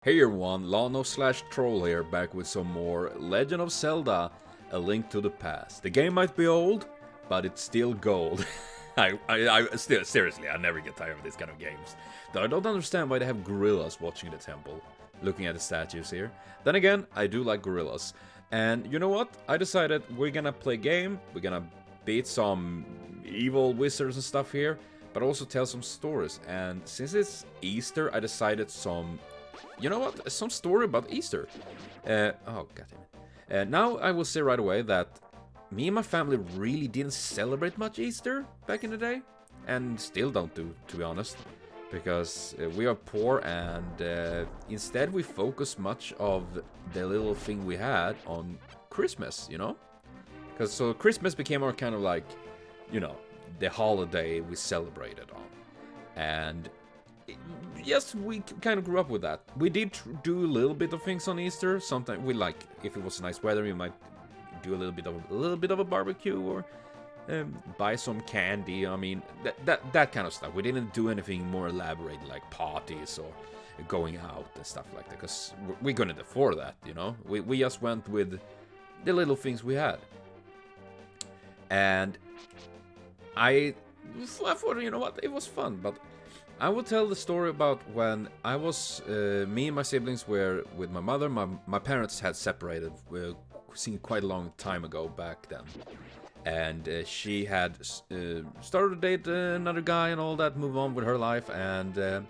Hey everyone, Lano/Troll here, back with some more Legend of Zelda, A Link to the Past. The game might be old, but it's still gold. Seriously, I never get tired of these kind of games. Though I don't understand why they have gorillas watching the temple, looking at the statues here. Then again, I do like gorillas. And you know what? I decided we're gonna play a game, we're gonna beat some evil wizards and stuff here, but also tell some stories. And since it's Easter, I decided you know what? Some story about Easter. Oh, goddammit. Now I will say right away that me and my family really didn't celebrate much Easter back in the day. And still don't do, to be honest. Because we are poor and instead we focus much of the little thing we had on Christmas, you know? Because so Christmas became our kind of like, you know, the holiday we celebrated on. And yes, we kind of grew up with that. We did do a little bit of things on Easter. Sometimes we like, if it was nice weather, we might do a little bit of a barbecue or buy some candy. I mean, that kind of stuff. We didn't do anything more elaborate like parties or going out and stuff like that, because we couldn't afford that, you know. We just went with the little things we had, and I thought, you know what, it was fun, but I will tell the story about when I was, me and my siblings were with my mother. My parents had separated quite a long time ago back then. And she had started to date another guy and all that, move on with her life. And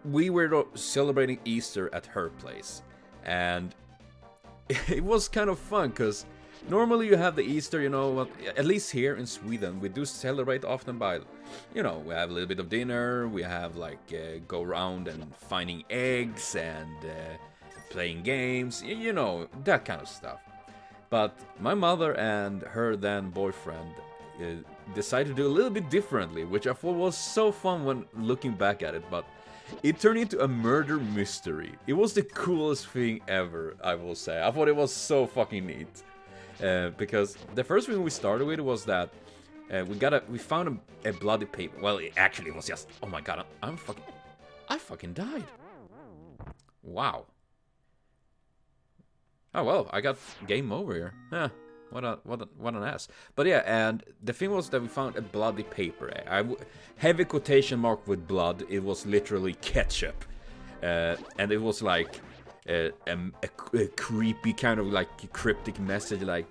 we were celebrating Easter at her place. And it was kind of fun, because normally you have the Easter, you know, at least here in Sweden, we do celebrate often by, you know, we have a little bit of dinner, we have like go around and finding eggs and playing games, you know, that kind of stuff. But my mother and her then boyfriend decided to do a little bit differently, which I thought was so fun when looking back at it, but it turned into a murder mystery. It was the coolest thing ever, I will say. I thought it was so fucking neat. Because the first thing we started with was that we found a bloody paper. Well, it was just, oh my god, I fucking died. Wow. Oh well, I got game over here. Huh, what an ass. But yeah, and the thing was that we found a bloody paper. Heavy quotation mark with blood. It was literally ketchup, and it was like a creepy kind of like cryptic message, like,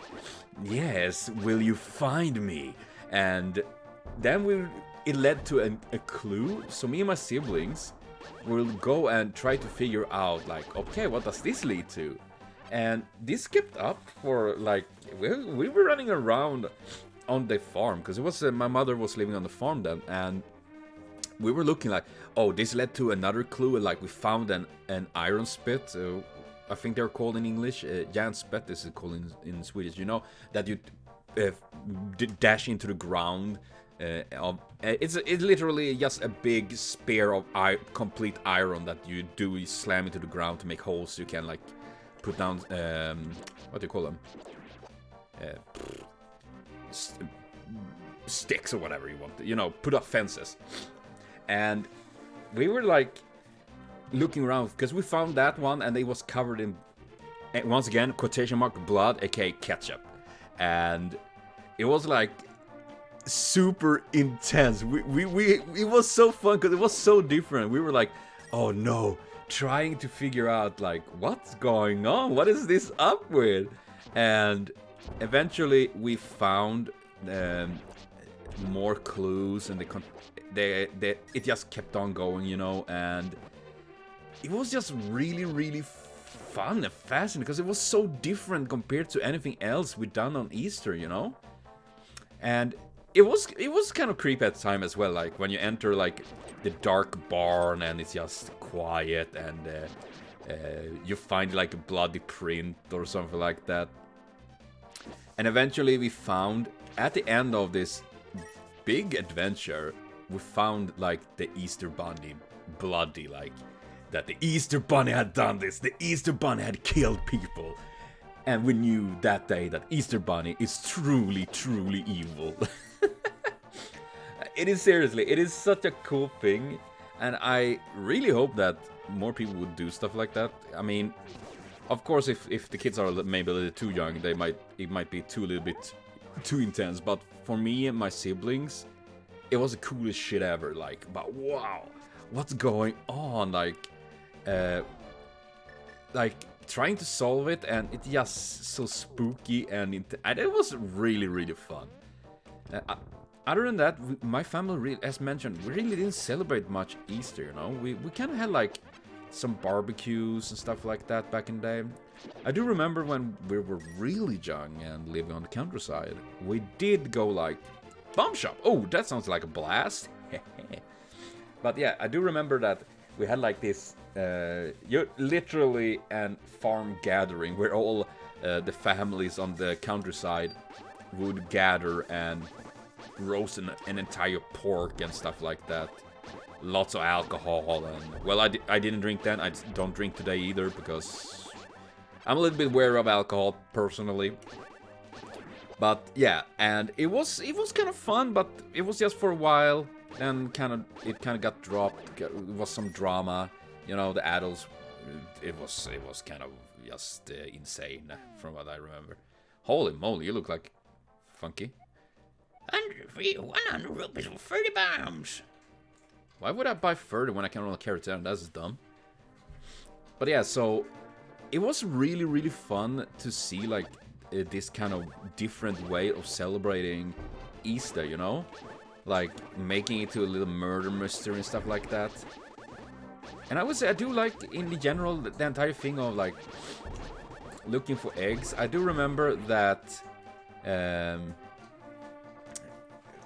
yes, will you find me? And then it led to a clue. So me and my siblings will go and try to figure out, like, okay, what does this lead to? And this kept up for like, we were running around on the farm, because it was my mother was living on the farm then, and we were looking like, oh, this led to another clue, like we found an iron spit. I think they're called in English. Järnspett is called in Swedish. You know, that you dash into the ground. It's literally just a big spear of complete iron that you do slam into the ground to make holes so you can like put down, what do you call them? Sticks or whatever you want. You know, put up fences. And we were like looking around, because we found that one and it was covered in, once again, quotation mark, blood, aka ketchup. And it was like super intense. It was so fun because it was so different. We were like, oh no, trying to figure out like, what's going on? What is this up with? And eventually we found more clues, and it just kept on going, you know, and it was just really, really fun and fascinating, because it was so different compared to anything else we'd done on Easter, you know. And it was kind of creepy at the time as well, like when you enter like the dark barn and it's just quiet, and you find like a bloody print or something like that. And eventually we found, at the end of this big adventure, we found like the Easter Bunny, bloody, like that the Easter Bunny had done this. The Easter Bunny had killed people. And we knew that day that Easter Bunny is truly, truly evil. It is, seriously, it is such a cool thing. And I really hope that more people would do stuff like that. I mean, of course, if the kids are maybe a little too young, it might be a little bit too intense. But for me and my siblings, it was the coolest shit ever. Like, but wow, what's going on? Like trying to solve it, and it's just so spooky, and it was really, really fun. Other than that, my family, really, as mentioned, we really didn't celebrate much Easter, you know? We kind of had, like, some barbecues and stuff like that back in the day. I do remember when we were really young and living on the countryside, we did go, like, bomb shop. Oh, that sounds like a blast. But yeah, I do remember that we had, like, this, literally an farm gathering where all the families on the countryside would gather and roast an entire pork and stuff like that. Lots of alcohol, and well, I didn't drink then. I don't drink today either because I'm a little bit wary of alcohol personally. But yeah, and it was kind of fun, but it was just for a while. Then it kind of got dropped. It was some drama, you know. The adults, it was kind of just insane from what I remember. Holy moly, you look like funky. 100 rupees for 30 bombs. Why would I buy 30 when I can only carry 10? That's dumb. But yeah, so it was really, really fun to see like this kind of different way of celebrating Easter, you know? Like making it to a little murder mystery and stuff like that. And I would say I do like, in the general, the entire thing of like looking for eggs. I do remember that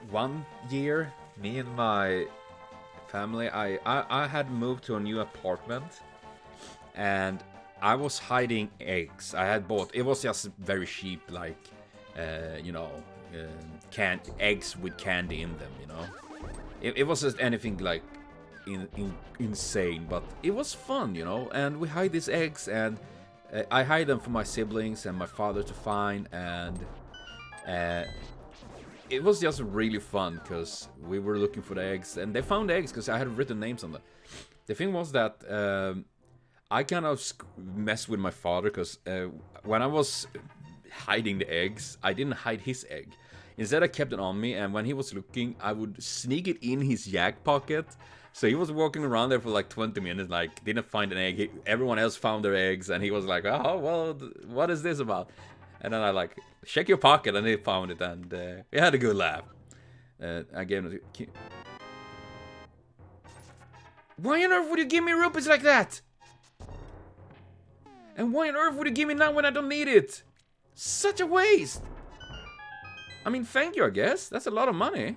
one year, me and my family, I had moved to a new apartment, and I was hiding eggs. I had bought, it was just very cheap, like, you know, eggs with candy in them, you know. It wasn't anything like insane, but it was fun, you know. And we hide these eggs, and I hide them for my siblings and my father to find, and it was just really fun because we were looking for the eggs, and they found the eggs because I had written names on them. The thing was that I kind of messed with my father because when I was hiding the eggs, I didn't hide his egg. Instead, I kept it on me, and when he was looking, I would sneak it in his yak pocket. So he was walking around there for like 20 minutes, like, didn't find an egg. Everyone else found their eggs, and he was like, oh, well, what is this about? And then I like, check your pocket, and he found it, and we had a good laugh. I gave him a... Why on earth would you give me rupees like that? And why on earth would you give me now when I don't need it? Such a waste! I mean, thank you, I guess. That's a lot of money.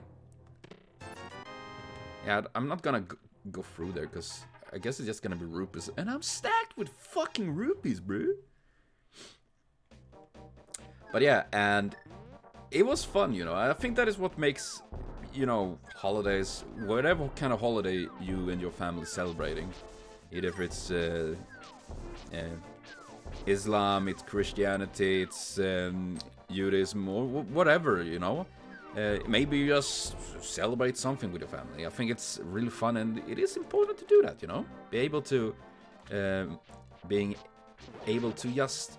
Yeah, I'm not gonna go through there, because I guess it's just gonna be rupees. And I'm stacked with fucking rupees, bro. But yeah, and it was fun, you know. I think that is what makes, you know, holidays, whatever kind of holiday you and your family celebrating. Either if it's Islam, it's Christianity, it's Judaism, or whatever, you know. Maybe you just celebrate something with your family. I think it's really fun, and it is important to do that, you know. Being able to just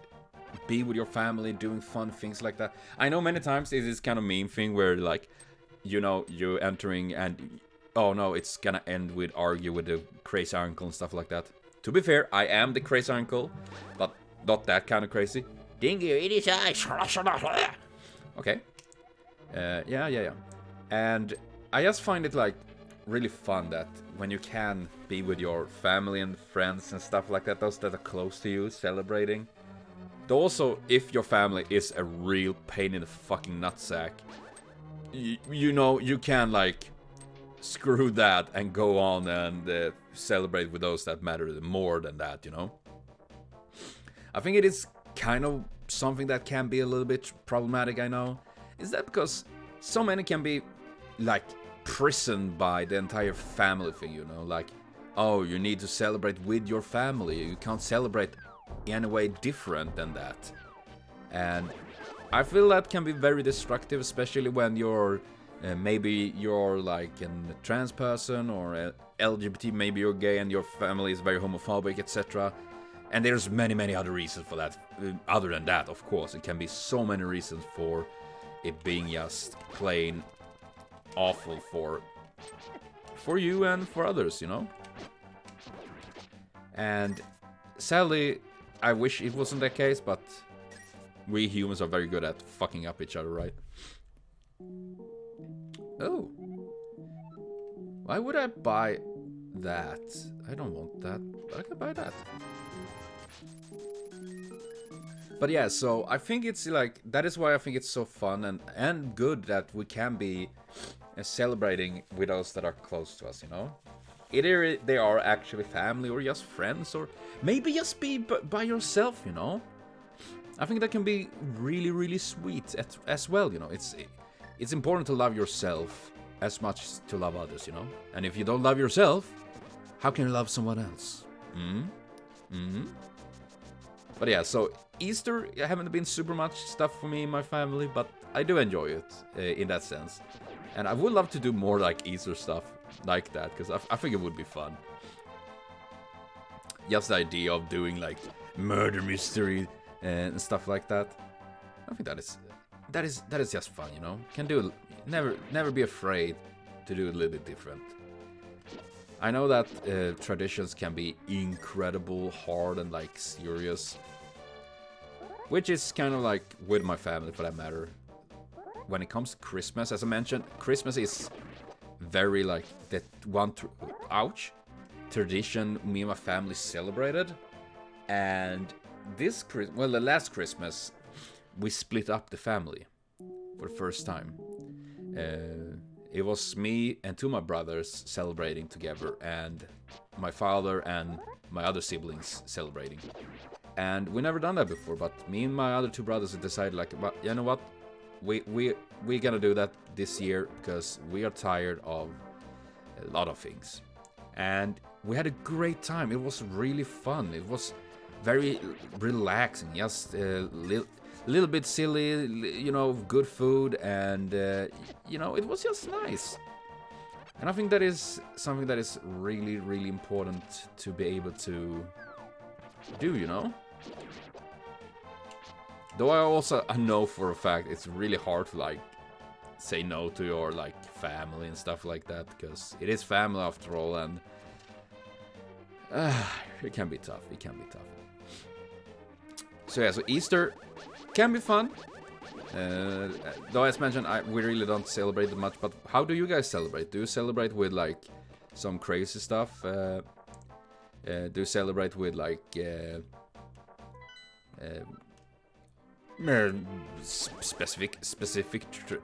be with your family, doing fun things like that. I know many times it is kind of meme thing where, like, you know, you're entering and, oh no, it's gonna end with argue with the crazy uncle and stuff like that. To be fair, I am the crazy uncle, but not that kind of crazy. Dingy, it is I. Okay. Yeah. And I just find it, like, really fun that when you can be with your family and friends and stuff like that, those that are close to you, celebrating. Also, if your family is a real pain in the fucking nutsack, you know, you can, like, screw that and go on and celebrate with those that matter more than that, you know? I think it is kind of something that can be a little bit problematic, I know. Is that because so many can be, like, prisoned by the entire family thing, you know? Like, oh, you need to celebrate with your family. You can't celebrate in a way different than that. And I feel that can be very destructive, especially when you're Maybe you're like a trans person or a LGBT, maybe you're gay and your family is very homophobic, etc. And there's many other reasons for that. Other than that, of course, it can be so many reasons for it being just plain awful for you and for others, you know? And sadly, I wish it wasn't that case, but we humans are very good at fucking up each other, right? Oh. Why would I buy that? I don't want that, but I can buy that. But yeah, so I think it's like, that is why I think it's so fun and good that we can be celebrating with those that are close to us, you know? Either they are actually family or just friends, or maybe just be by yourself, you know? I think that can be really sweet as well, you know? It's important to love yourself as much as to love others, you know? And if you don't love yourself, how can you love someone else? But yeah, so Easter haven't been super much stuff for me and my family, but I do enjoy it in that sense. And I would love to do more like Easter stuff like that, because I think it would be fun. Just the idea of doing like murder mystery and stuff like that. I think that is just fun, you know. Can do never be afraid to do a little bit different. I know that traditions can be incredible, hard, and like serious, which is kind of like with my family for that matter. When it comes to Christmas, as I mentioned, Christmas is very like that one tradition me and my family celebrated. And the last Christmas, we split up the family for the first time. It was me and two of my brothers celebrating together, and my father and my other siblings celebrating. And we never done that before, but me and my other two brothers decided, like, you know what? We're gonna do that this year because we are tired of a lot of things. And we had a great time. It was really fun. It was very relaxing. Just a little bit silly, you know, good food, and you know, it was just nice. And I think that is something that is really important to be able to do, you know. Though I know for a fact it's really hard to like say no to your like family and stuff like that, because it is family after all, and it can be tough. It can be tough. So yeah, so Easter can be fun. Though as mentioned, we really don't celebrate it much. But how do you guys celebrate? Do you celebrate with like some crazy stuff? Do you celebrate with like specific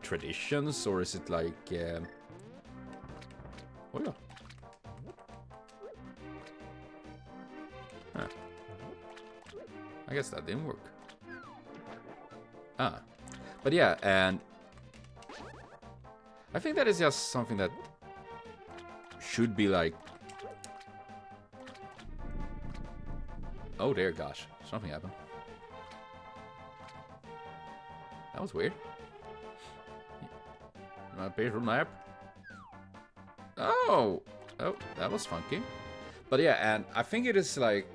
traditions, or is it like oh yeah. Huh. I guess that didn't work. But yeah, and I think that is just something that should be like, oh dear gosh, something happened. That was weird. My paper map. Oh, that was funky. But yeah, and I think it is like,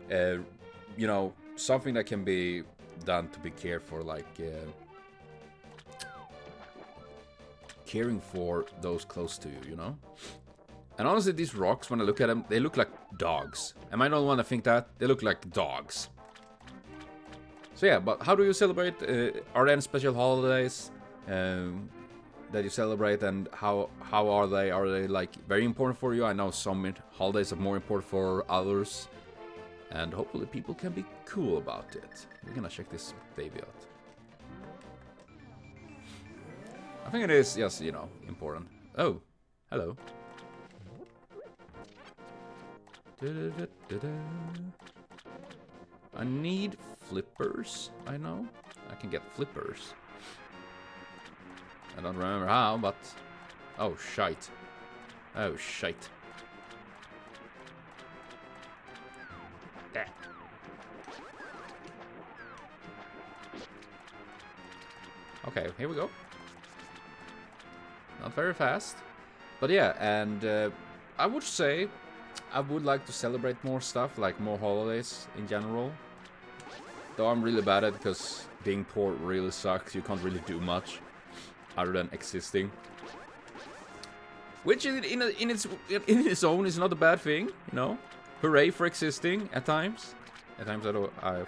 you know, something that can be done to be cared for, like caring for those close to you, you know. And honestly, these rocks, when I look at them, they look like dogs. Am I the only one to think that? They look like dogs. So yeah, but how do you celebrate? Are there any special holidays that you celebrate, and how are they? Are they like very important for you? I know some holidays are more important for others, and hopefully people can be cool about it. We're gonna check this baby out. I think it is just, you know, important. Oh, hello. I need flippers, I know. I can get flippers. I don't remember how, but... oh, shite. Oh, shite. There. Okay, here we go. not very fast. But yeah, and I would say I would like to celebrate more stuff, like more holidays in general. Though I'm really bad at it because being poor really sucks. You can't really do much other than existing. Which in its own is not a bad thing, you know. Hooray for existing at times. At times I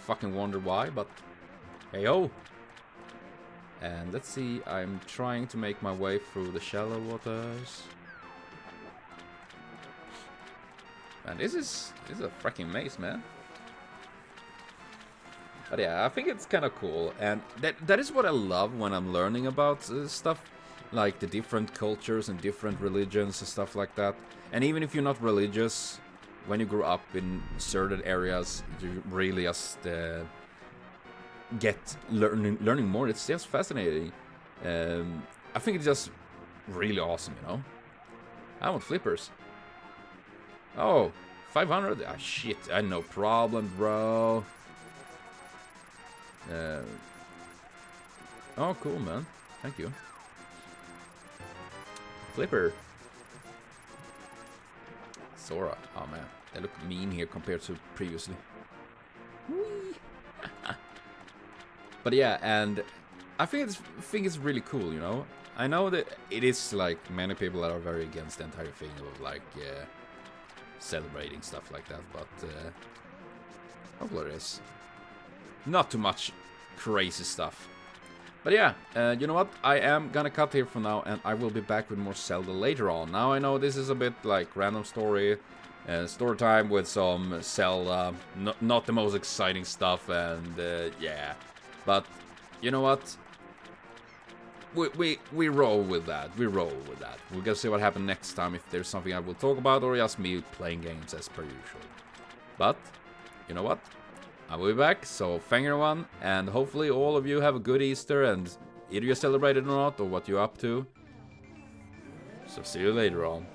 fucking wonder why, but hey-oh. And let's see, I'm trying to make my way through the shallow waters. And this is a freaking maze, man. But yeah, I think it's kind of cool, and that is what I love when I'm learning about stuff like the different cultures and different religions and stuff like that. And even if you're not religious, when you grow up in certain areas, you really just get learning more. It's just fascinating. I think it's just really awesome, you know. I want flippers. Oh, 500? Ah, shit, I had no problem, bro. Oh, cool, man. Thank you. Flipper. Sora. Oh, man. They look mean here compared to previously. Whee! But yeah, and I think it's really cool, you know. I know that it is like many people that are very against the entire thing of like celebrating stuff like that, but hopefully it is not too much crazy stuff. But yeah, you know what? I am gonna cut here for now, and I will be back with more Zelda later on. Now I know this is a bit like random story time with some Zelda, not the most exciting stuff, and yeah. But you know what? We roll with that. We roll with that. We're gonna see what happens next time, if there's something I will talk about or just me playing games as per usual. But you know what? I will be back, so thank you everyone, and hopefully all of you have a good Easter, and either you celebrate it or not, or what you're up to. So see you later on.